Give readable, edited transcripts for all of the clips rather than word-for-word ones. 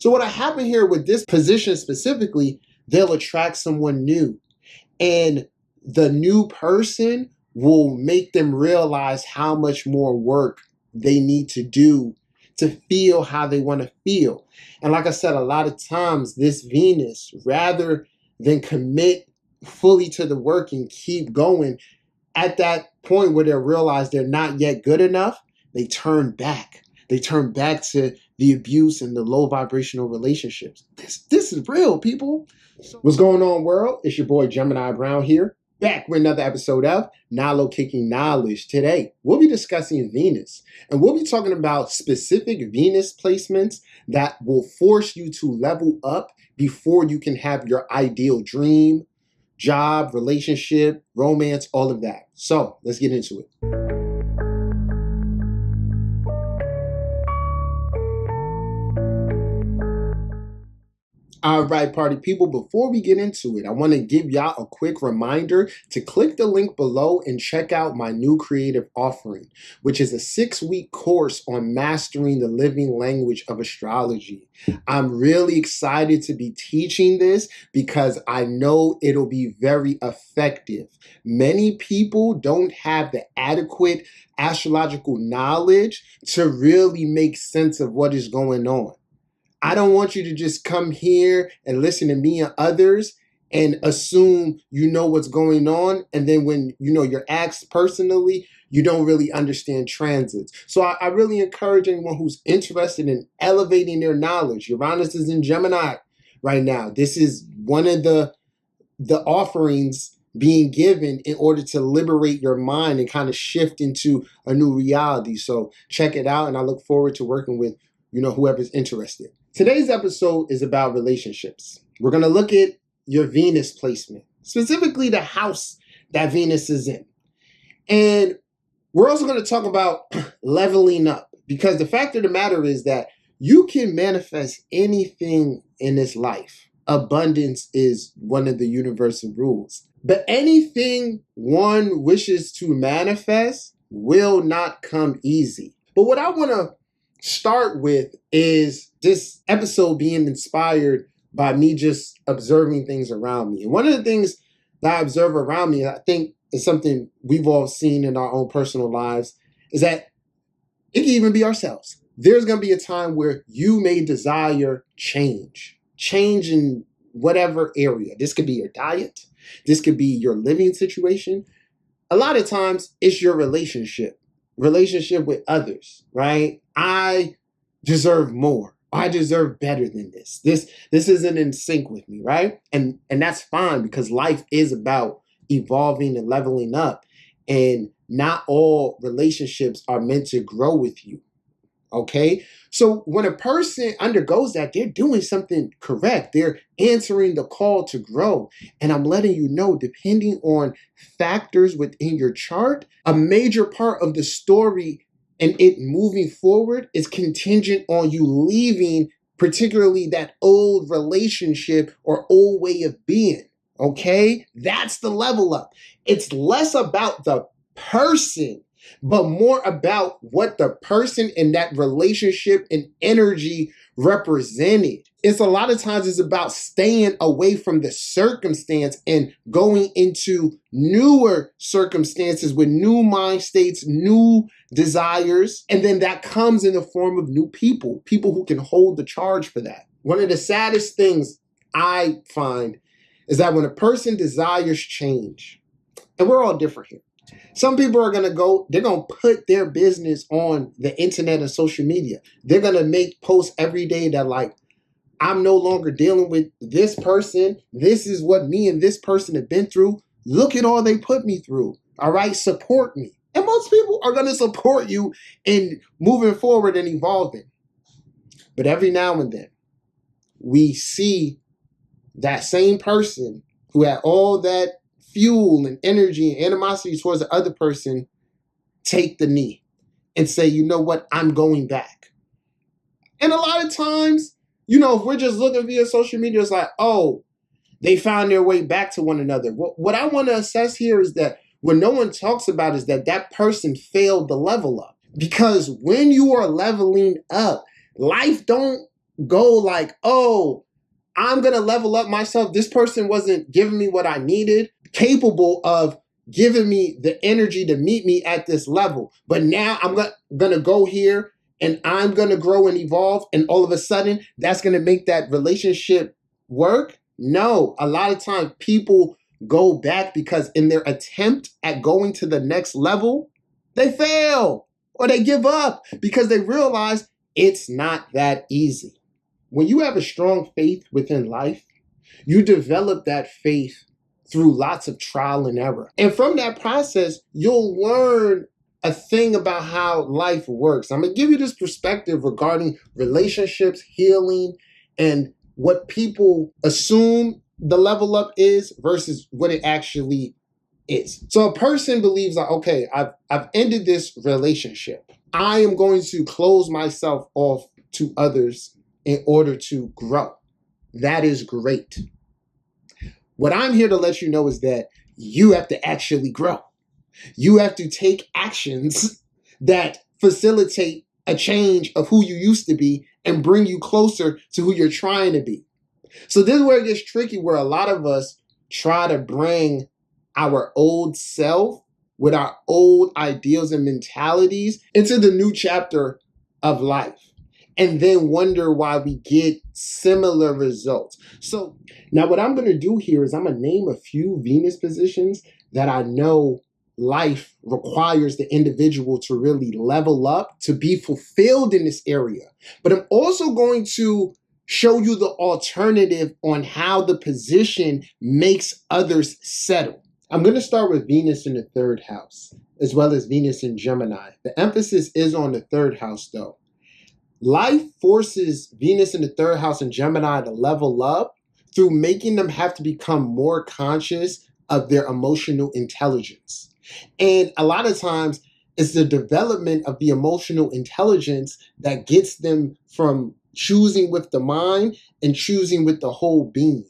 So what happened here with this position specifically, they'll attract someone new. And the new person will make them realize how much more work they need to do to feel how they want to feel. And like I said, a lot of times this Venus, rather than commit fully to the work and keep going, at that point where they realize they're not yet good enough, they turn back. They turn back to the abuse and the low vibrational relationships. This is real, people. What's going on, world? It's your boy Gemini Brown here, back with another episode of Nalo Kicking Knowledge. Today, we'll be discussing Venus, and we'll be talking about specific Venus placements that will force you to level up before you can have your ideal dream, job, relationship, romance, all of that. So let's get into it. All right, party people, before we get into it, I want to give y'all a quick reminder to click the link below and check out my new creative offering, which is a 6-week course on mastering the living language of astrology. I'm really excited to be teaching this because I know it'll be very effective. Many people don't have the adequate astrological knowledge to really make sense of what is going on. I don't want you to just come here and listen to me and others and assume you know what's going on. And then when you're asked personally, you don't really understand transits. So I really encourage anyone who's interested in elevating their knowledge. Uranus is in Gemini right now. This is one of the offerings being given in order to liberate your mind and kind of shift into a new reality. So check it out. And I look forward to working with whoever's interested. Today's episode is about relationships. We're going to look at your Venus placement, specifically the house that Venus is in. And we're also going to talk about leveling up, because the fact of the matter is that you can manifest anything in this life. Abundance is one of the universal rules. But anything one wishes to manifest will not come easy. But what I want to start with is this episode being inspired by me just observing things around me. And one of the things that I observe around me, I think is something we've all seen in our own personal lives, is that it can even be ourselves. There's going to be a time where you may desire change in whatever area. This could be your diet. This could be your living situation. A lot of times it's your relationship with others, right? I deserve more. I deserve better than this. This isn't in sync with me, right? And that's fine, because life is about evolving and leveling up. And not all relationships are meant to grow with you. Okay? So when a person undergoes that, they're doing something correct. They're answering the call to grow. And I'm letting you know, depending on factors within your chart, a major part of the story and it moving forward is contingent on you leaving, particularly that old relationship or old way of being. Okay? That's the level up. It's less about the person, but more about what the person in that relationship and energy represented. It's a lot of times it's about staying away from the circumstance and going into newer circumstances with new mind states, new desires. And then that comes in the form of new people who can hold the charge for that. One of the saddest things I find is that when a person desires change, and we're all different here. Some people are going to they're going to put their business on the internet and social media. They're going to make posts every day that like, I'm no longer dealing with this person. This is what me and this person have been through. Look at all they put me through. All right, support me. And most people are going to support you in moving forward and evolving. But every now and then, we see that same person who had all that fuel and energy and animosity towards the other person take the knee and say, you know what, I'm going back. And a lot of times, if we're just looking via social media, it's like, oh, they found their way back to one another. What I want to assess here is that what no one talks about is that person failed to level up. Because when you are leveling up, life don't go like, oh, I'm going to level up myself. This person wasn't giving me what I needed, capable of giving me the energy to meet me at this level. But now I'm going to go here and I'm going to grow and evolve. And all of a sudden, that's going to make that relationship work. No, a lot of times people go back because in their attempt at going to the next level, they fail or they give up because they realize it's not that easy. When you have a strong faith within life, you develop that faith through lots of trial and error. And from that process, you'll learn a thing about how life works. I'm going to give you this perspective regarding relationships, healing, and what people assume the level up is versus what it actually is. So a person believes like, okay, I've ended this relationship. I am going to close myself off to others in order to grow. That is great. What I'm here to let you know is that you have to actually grow. You have to take actions that facilitate a change of who you used to be and bring you closer to who you're trying to be. So this is where it gets tricky, where a lot of us try to bring our old self with our old ideals and mentalities into the new chapter of life, and then wonder why we get similar results. So now what I'm going to do here is I'm going to name a few Venus positions that I know life requires the individual to really level up, to be fulfilled in this area. But I'm also going to show you the alternative on how the position makes others settle. I'm going to start with Venus in the third house, as well as Venus in Gemini. The emphasis is on the third house, though. Life forces Venus in the third house and Gemini to level up through making them have to become more conscious of their emotional intelligence. And a lot of times, it's the development of the emotional intelligence that gets them from choosing with the mind and choosing with the whole being.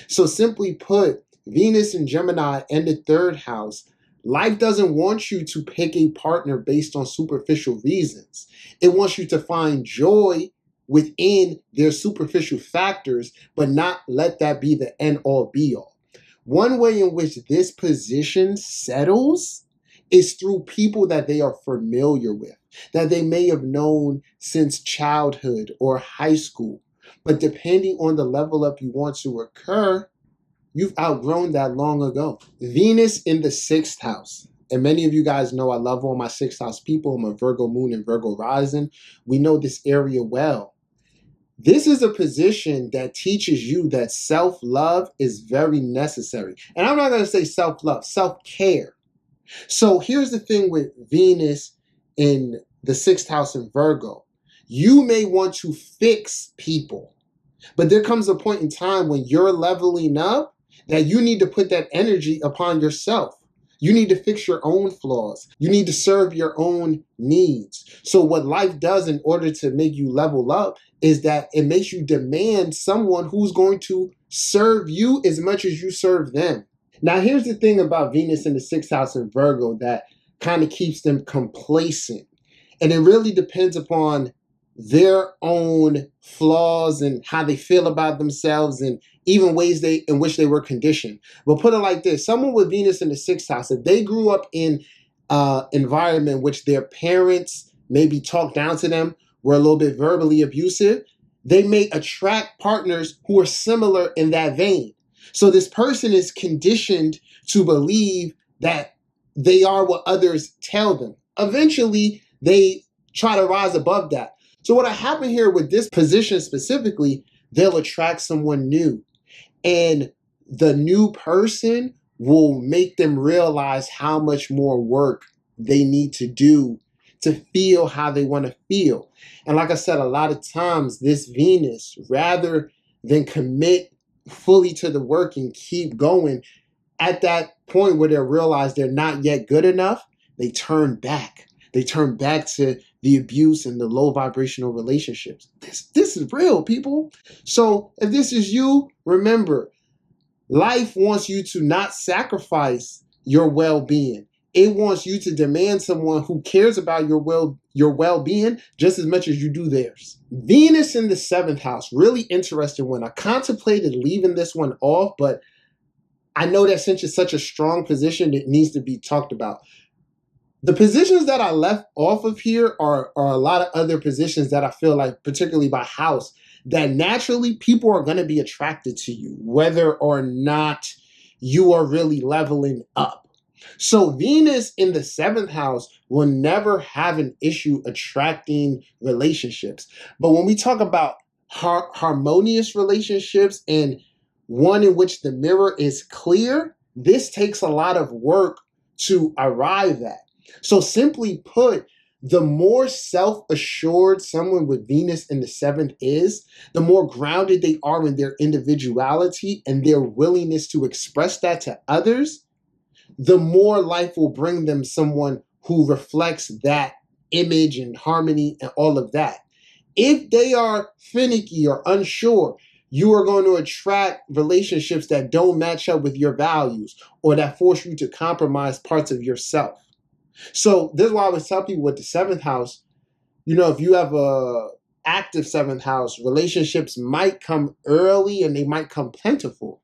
So simply put, Venus and Gemini in the third house, life doesn't want you to pick a partner based on superficial reasons. It wants you to find joy within their superficial factors, but not let that be the end all be all. One way in which this position settles is through people that they are familiar with, that they may have known since childhood or high school. But depending on the level up you want to occur, you've outgrown that long ago. Venus in the sixth house. And many of you guys know I love all my sixth house people. I'm a Virgo moon and Virgo rising. We know this area well. This is a position that teaches you that self-love is very necessary. And I'm not going to say self-love, self-care. So here's the thing with Venus in the sixth house in Virgo. You may want to fix people, but there comes a point in time when you're leveling up that you need to put that energy upon yourself. You need to fix your own flaws. You need to serve your own needs. So what life does in order to make you level up is that it makes you demand someone who's going to serve you as much as you serve them. Now, here's the thing about Venus in the sixth house in Virgo that kind of keeps them complacent. And it really depends upon their own flaws and how they feel about themselves and even ways in which they were conditioned. But put it like this, someone with Venus in the sixth house, if they grew up in an environment in which their parents maybe talked down to them, were a little bit verbally abusive, they may attract partners who are similar in that vein. So this person is conditioned to believe that they are what others tell them. Eventually, they try to rise above that. So what happened here with this position specifically, they'll attract someone new. And the new person will make them realize how much more work they need to do to feel how they want to feel. And like I said, a lot of times this Venus, rather than commit fully to the work and keep going, at that point where they realize they're not yet good enough, they turn back. They turn back to the abuse and the low vibrational relationships. This is real, people. So if this is you, remember, life wants you to not sacrifice your well-being. it wants you to demand someone who cares about your well-being just as much as you do theirs. Venus in the 7th house, really interesting one. I contemplated leaving this one off, but I know that since it's such a strong position, it needs to be talked about. The positions that I left off of here are a lot of other positions that I feel like, particularly by house, that naturally people are going to be attracted to you, whether or not you are really leveling up. So Venus in the 7th house will never have an issue attracting relationships. But when we talk about harmonious relationships and one in which the mirror is clear, this takes a lot of work to arrive at. So simply put, the more self-assured someone with Venus in the 7th is, the more grounded they are in their individuality and their willingness to express that to others, the more life will bring them someone who reflects that image and harmony and all of that. If they are finicky or unsure, you are going to attract relationships that don't match up with your values or that force you to compromise parts of yourself. So this is why I always tell people with the 7th house, if you have a active 7th house, relationships might come early and they might come plentiful.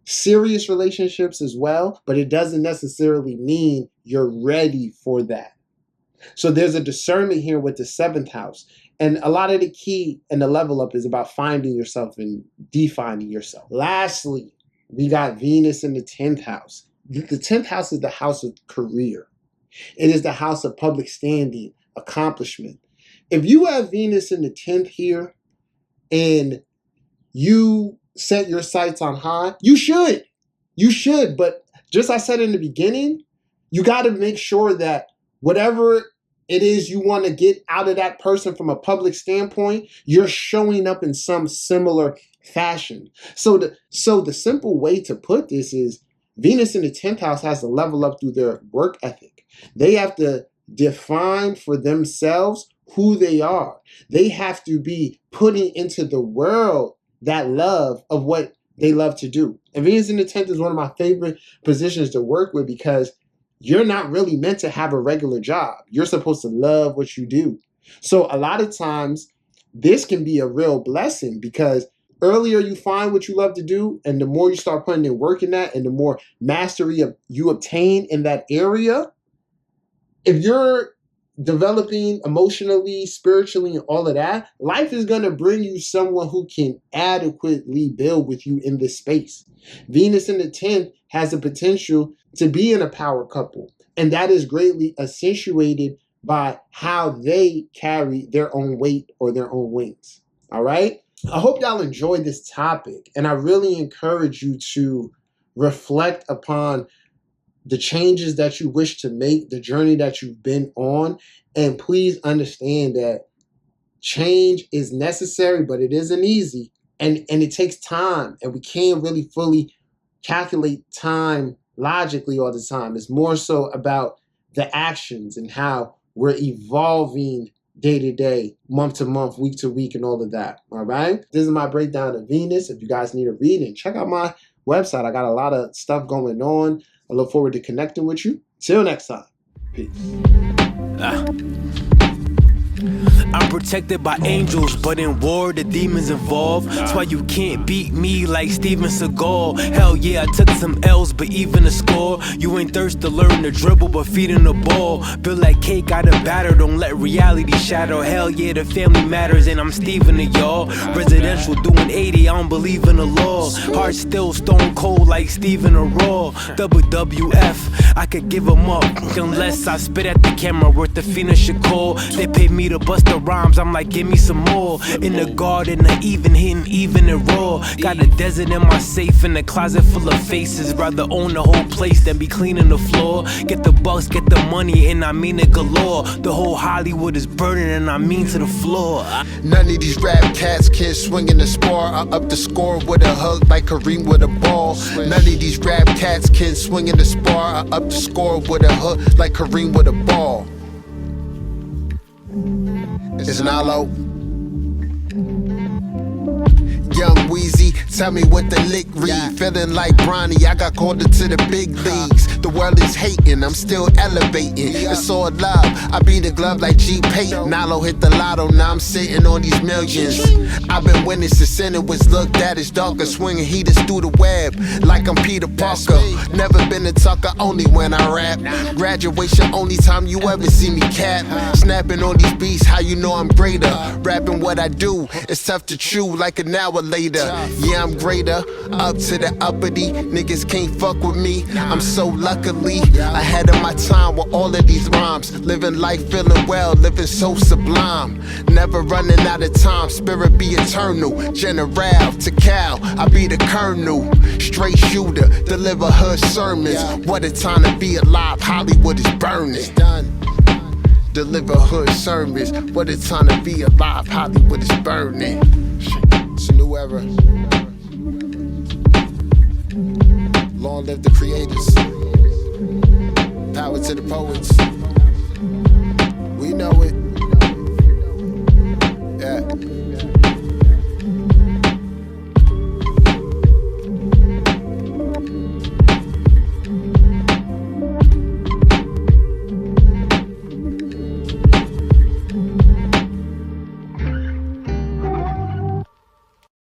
Serious relationships as well, but it doesn't necessarily mean you're ready for that. So there's a discernment here with the 7th house. And a lot of the key and the level up is about finding yourself and defining yourself. Lastly, we got Venus in the 10th house. The 10th house is the house of career. It is the house of public standing, accomplishment. If you have Venus in the 10th here and you set your sights on high, you should. But just as I said in the beginning, you got to make sure that whatever it is you want to get out of that person from a public standpoint, you're showing up in some similar fashion. So the simple way to put this is Venus in the 10th house has to level up through their work ethic. They have to define for themselves who they are. They have to be putting into the world that love of what they love to do. And Venus in the 10th is one of my favorite positions to work with because you're not really meant to have a regular job. You're supposed to love what you do. So a lot of times this can be a real blessing because earlier you find what you love to do, and the more you start putting in work in that, and the more mastery you obtain in that area, if you're developing emotionally, spiritually, and all of that, life is going to bring you someone who can adequately build with you in this space. Venus in the 10th has the potential to be in a power couple, and that is greatly accentuated by how they carry their own weight or their own wings. All right? I hope y'all enjoyed this topic, and I really encourage you to reflect upon the changes that you wish to make, the journey that you've been on, and please understand that change is necessary, but it isn't easy, and it takes time, and we can't really fully calculate time logically all the time. It's more so about the actions and how we're evolving day to day, month to month, week to week, and all of that. All right. This is my breakdown of Venus. If you guys need a reading, check out my website. I got a lot of stuff going on. I look forward to connecting with you. Till next time. Peace. I'm protected by angels, but in war, the demons involved. That's why you can't beat me like Steven Seagal. Hell yeah, I took some L's, but even a score. You ain't thirst to learn to dribble, but feeding the ball. Build like cake out of batter, don't let reality shatter. Hell yeah, the family matters, and I'm Steven to y'all. Residential doing 80, I don't believe in the law. Heart still stone cold like Steven or Raw. WWF, I could give them up unless I spit at the camera worth the Fina should call. They paid me to bust the rhymes, I'm like, give me some more. In the garden, I even hitting even and raw. Got a desert in my safe in a closet full of faces. Rather own the whole place than be cleaning the floor. Get the bucks, get the money, and I mean it galore. The whole Hollywood is burning, and I mean to the floor. None of these rap cats can swing in the spar. I up the score with a hook like Kareem with a ball. None of these rap cats can swing in the spar. I up the score with a hook like Kareem with a ball. It's Nalo, Young Weezy, Tell me what the lick read. Feeling like Bronny, I got called into the big leagues. The world is hating, I'm still elevating. It's all love, I beat the glove like G Payton. Nalo hit the lotto, now I'm sitting on these millions. I've been winning since it was looked at as darker. Swinging heaters through the web like I'm Peter Parker. Never been a talker, only when I rap. Graduation, only time you ever see me cap. Snapping on these beats, how you know I'm greater. Rapping what I do, it's tough to chew like an hour later. Yeah, I'm greater, up to the uppity. Niggas can't fuck with me, I'm so luckily ahead of my time with all of these rhymes. Living life feeling well, living so sublime. Never running out of time, spirit be eternal. General to Cal, I be the colonel. Straight shooter, deliver hood sermons. What a time to be alive, Hollywood is burning. Deliver hood sermons. What a time to be alive, Hollywood is burning. It's a new era. Long live the creators. Power to the poets. We know it.